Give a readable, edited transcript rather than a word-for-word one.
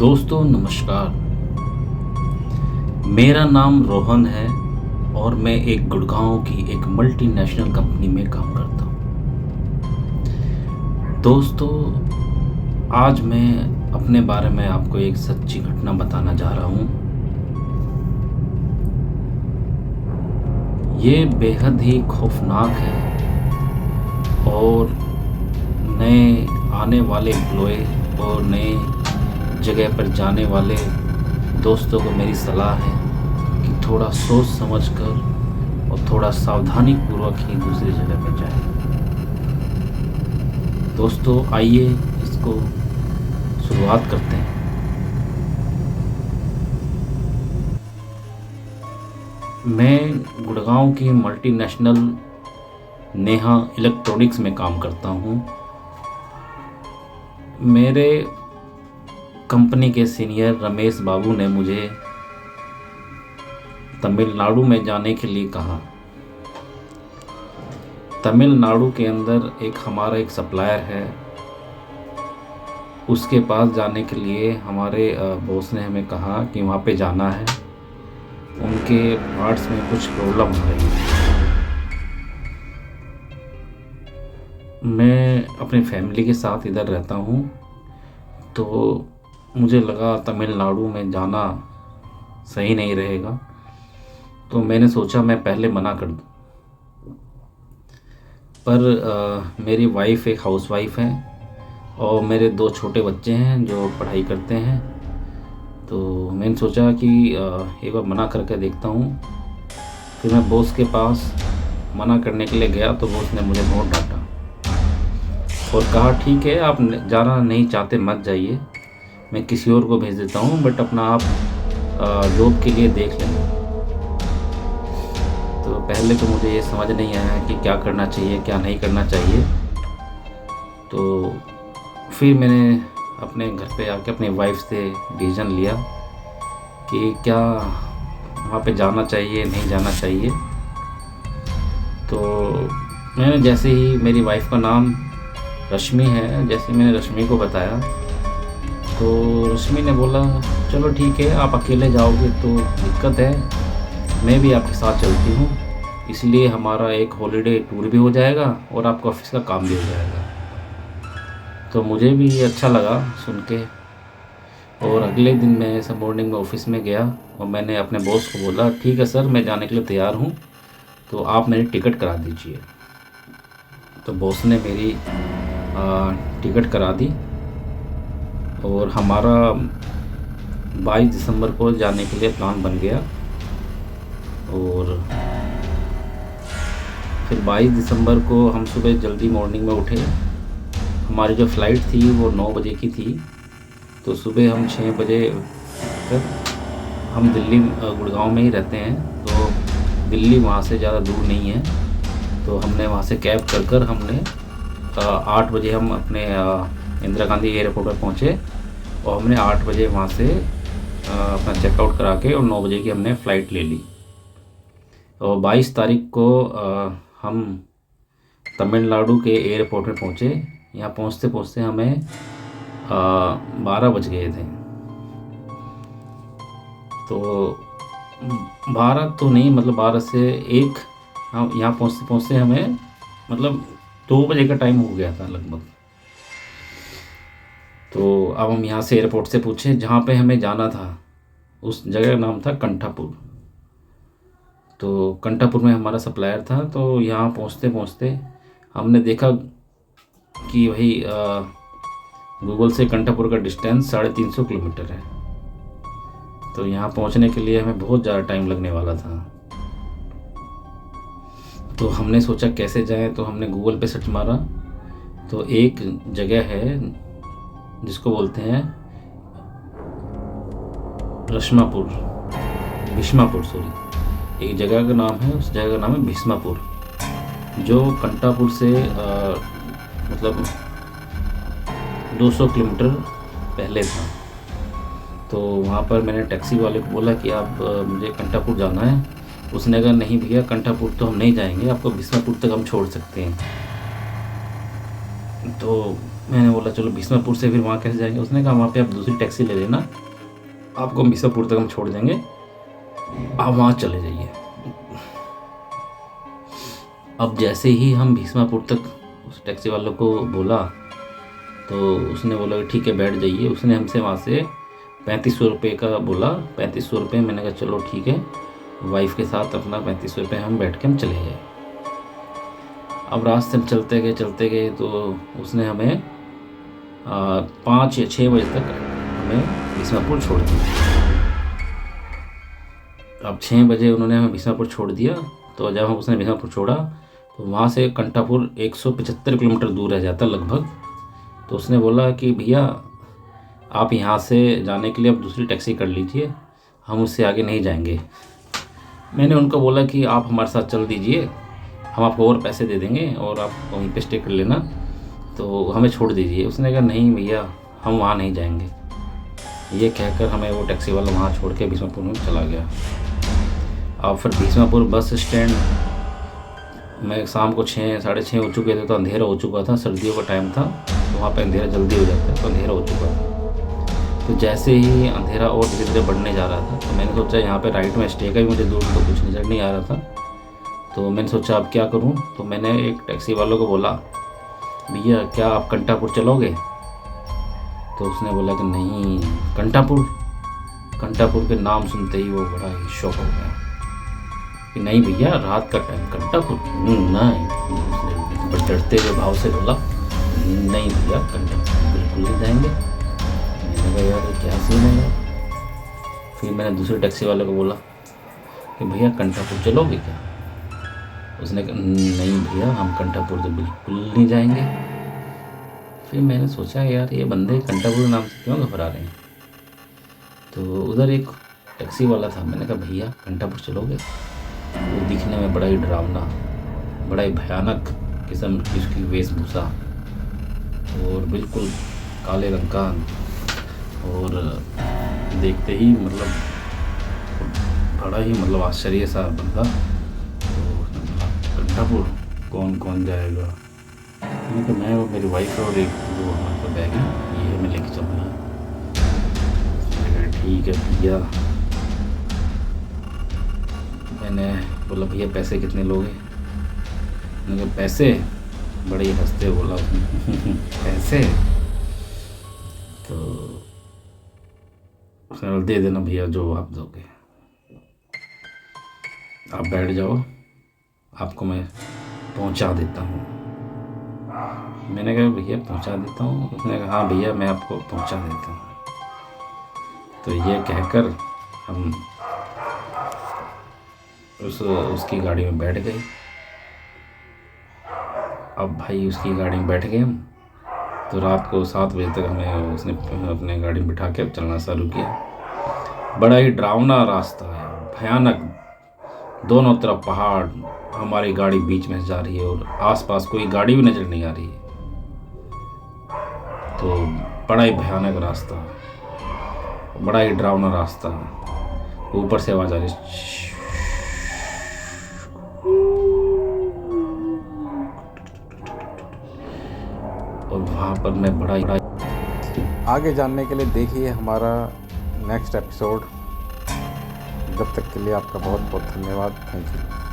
दोस्तों नमस्कार। मेरा नाम रोहन है और मैं एक गुड़गांव की एक मल्टीनेशनल कंपनी में काम करता हूँ। दोस्तों, आज मैं अपने बारे में आपको एक सच्ची घटना बताना जा रहा हूँ। ये बेहद ही खौफनाक है और नए आने वाले एम्प्लॉय और नए जगह पर जाने वाले दोस्तों को मेरी सलाह है कि थोड़ा सोच समझ कर और थोड़ा सावधानी पूर्वक ही दूसरी जगह पर जाएं। दोस्तों आइए इसको शुरुआत करते हैं। मैं गुड़गांव की मल्टीनेशनल नेहा इलेक्ट्रॉनिक्स में काम करता हूँ। मेरे कंपनी के सीनियर रमेश बाबू ने मुझे तमिलनाडु में जाने के लिए कहा। तमिलनाडु के अंदर हमारा एक सप्लायर है, उसके पास जाने के लिए हमारे बॉस ने हमें कहा कि वहाँ पे जाना है, उनके पार्ट्स में कुछ प्रॉब्लम आ रही है। मैं अपनी फैमिली के साथ इधर रहता हूँ, तो मुझे लगा तमिलनाडु में जाना सही नहीं रहेगा, तो मैंने सोचा मैं पहले मना कर दूँ। पर मेरी वाइफ एक हाउसवाइफ है और मेरे 2 छोटे बच्चे हैं जो पढ़ाई करते हैं, तो मैंने सोचा कि एक बार मना करके देखता हूँ। फिर मैं बॉस के पास मना करने के लिए गया तो बॉस ने मुझे बहुत डांटा और कहा ठीक है, आप जाना नहीं चाहते मत जाइए, मैं किसी और को भेज देता हूँ, बट अपना आप जॉब के लिए देख लेना। तो पहले तो मुझे ये समझ नहीं आया कि क्या करना चाहिए क्या नहीं करना चाहिए। तो फिर मैंने अपने घर पे आके अपनी वाइफ से डिसीजन लिया कि क्या वहाँ पे जाना चाहिए नहीं जाना चाहिए। तो मैंने जैसे ही, मेरी वाइफ का नाम रश्मि है, जैसे मैंने रश्मि को बताया तो रश्मि ने बोला चलो ठीक है, आप अकेले जाओगे तो दिक्कत है, मैं भी आपके साथ चलती हूँ, इसलिए हमारा एक हॉलीडे टूर भी हो जाएगा और आपका ऑफिस का काम भी हो जाएगा। तो मुझे भी ये अच्छा लगा सुन के, और अगले दिन मैं सब मॉर्निंग में ऑफिस में गया और मैंने अपने बॉस को बोला ठीक है सर, मैं जाने के लिए तैयार हूँ, तो आप मेरी टिकट करा दीजिए। तो बॉस ने मेरी टिकट करा दी और हमारा 22 दिसंबर को जाने के लिए प्लान बन गया। और फिर 22 दिसंबर को हम सुबह जल्दी मॉर्निंग में उठे। हमारी जो फ़्लाइट थी वो 9 बजे की थी, तो सुबह हम 6 बजे तक, हम दिल्ली गुड़गांव में ही रहते हैं, तो दिल्ली वहाँ से ज़्यादा दूर नहीं है, तो हमने वहाँ से कैब कर हमने 8 बजे हम अपने इंदिरा गांधी एयरपोर्ट पर पहुँचे और हमने 8 बजे वहाँ से अपना चेकआउट करा के और 9 बजे की हमने फ़्लाइट ले ली। और 22 तारीख को हम तमिलनाडु के एयरपोर्ट में पहुँचे। यहाँ पहुँचते पहुँचते हमें 12 बज गए थे। तो 12 तो नहीं, मतलब 12 से 1, हम यहाँ पहुँचते पहुँचते हमें मतलब 2 बजे का टाइम हो गया था लगभग। तो अब हम यहाँ से एयरपोर्ट से पूछे जहाँ पे हमें जाना था, उस जगह का नाम था कंठापुर। तो कंठापुर में हमारा सप्लायर था। तो यहाँ पहुँचते पहुँचते हमने देखा कि वही गूगल से कंठापुर का डिस्टेंस 350 किलोमीटर है। तो यहाँ पहुँचने के लिए हमें बहुत ज़्यादा टाइम लगने वाला था। तो हमने सोचा कैसे जाएं, तो हमने गूगल पे सर्च मारा, तो एक जगह है जिसको बोलते हैं भीष्मापुर, एक जगह का नाम है, उस जगह का नाम है भीष्मापुर, जो कंठापुर से मतलब 200 किलोमीटर पहले था। तो वहाँ पर मैंने टैक्सी वाले को बोला कि आप मुझे कंठापुर जाना है। उसने कहा नहीं भैया, कंठापुर तो हम नहीं जाएंगे, आपको भीष्मापुर तक हम छोड़ सकते हैं। तो मैंने बोला चलो भीष्मापुर से फिर वहाँ कैसे जाएंगे। उसने कहा वहाँ पे आप दूसरी टैक्सी ले लेना, आपको भीष्मापुर तक हम छोड़ देंगे, आप वहाँ चले जाइए। अब जैसे ही हम भीष्मापुर तक उस टैक्सी वालों को बोला तो उसने बोला कि ठीक है बैठ जाइए। उसने हमसे वहाँ से 3500 रुपये का बोला, 3500 रुपये। मैंने कहा चलो ठीक है, वाइफ के साथ अपना 3500 रुपये हम बैठ के हम चले गए। अब रास्ते में चलते गए तो उसने हमें 5 या 6 बजे तक हमें भीष्मापुर छोड़ दिया। अब 6 बजे उन्होंने हमें भीष्मापुर छोड़ दिया। तो जब हम उसने भीष्मापुर छोड़ा तो वहाँ से कंटापुर 175 किलोमीटर दूर रह जाता लगभग। तो उसने बोला कि भैया आप यहाँ से जाने के लिए अब दूसरी टैक्सी कर लीजिए, हम उससे आगे नहीं जाएंगे। मैंने उनको बोला कि आप हमारे साथ चल दीजिए, हम आपको और पैसे दे देंगे और आप वहीं पे स्टे कर लेना, तो हमें छोड़ दीजिए। उसने कहा नहीं भैया हम वहाँ नहीं जाएंगे। ये कहकर हमें वो टैक्सी वाला वहाँ छोड़ के भीष्मापुर में चला गया। अब फिर भीष्मापुर बस स्टैंड में शाम को 6 साढ़े 6 हो चुके थे, तो अंधेरा हो चुका था, सर्दियों का टाइम था तो वहाँ पे अंधेरा जल्दी हो जाता है, तो अंधेरा हो चुका था। तो जैसे ही अंधेरा और धीरे धीरे बढ़ने जा रहा था तो मैंने सोचा यहाँ पे राइट में स्टे का भी मुझे दूर तो कुछ नज़र नहीं आ रहा था। तो मैंने सोचा अब क्या करूँ। तो मैंने एक टैक्सी वालों को बोला भैया क्या आप कंटापुर चलोगे। तो उसने बोला कि नहीं कंटापुर के नाम सुनते ही वो बड़ा ही शॉक हो गया कि नहीं भैया रात का टाइम कंटापुर नहीं। उसने बड़े डरते हुए भाव से बोला नहीं भैया कंटापुर बिल्कुल नहीं जाएंगे। मैंने कहा यार क्या सीन है यार। फिर मैंने दूसरे टैक्सी वाले को बोला कि भैया कंटापुर चलोगे क्या। उसने कहा नहीं भैया हम कंटापुर तो बिल्कुल नहीं जाएंगे। फिर मैंने सोचा यार ये बंदे कंटापुर नाम से क्यों घबरा रहे हैं। तो उधर एक टैक्सी वाला था, मैंने कहा भैया कंटापुर चलोगे। वो दिखने में बड़ा ही डरावना, बड़ा ही भयानक किस्म की उसकी वेशभूषा और बिल्कुल काले रंग का, और देखते ही मतलब बड़ा ही मतलब आश्चर्य सा बंदा। तो कंटापुर कौन कौन जाएगा। मैंने कहा मैं और मेरी वाइफ और एक जो हमारे बैग है ये मैं लेके चलूँगा। ठीक है भैया। मैंने बोला भैया पैसे कितने लोगे। मैंने कहा पैसे, बड़े ही हंसते बोला पैसे। तो उसने बोला दे देना भैया जो आप दोगे, आप बैठ जाओ आपको मैं पहुंचा देता हूँ। मैंने कहा भैया पहुंचा देता हूँ। उसने कहा हाँ भैया मैं आपको पहुंचा देता हूँ। तो ये कहकर हम उसकी गाड़ी में बैठ गए। अब भाई उसकी गाड़ी में बैठ गए हम। तो रात को 7 बजे तक हमें उसने अपने गाड़ी में बिठा के चलना चालू किया। बड़ा ही डरावना रास्ता है, भयानक, दोनों तरफ पहाड़, हमारी गाड़ी बीच में जा रही है और आसपास कोई गाड़ी भी नज़र नहीं आ रही है। तो बड़ा ही भयानक रास्ता, बड़ा ही डरावना रास्ता। ऊपर से आवाज़ आ रही और वहाँ पर मैं बड़ा आगे जानने के लिए देखिए हमारा नेक्स्ट एपिसोड। जब तक के लिए आपका बहुत बहुत धन्यवाद। Thank you.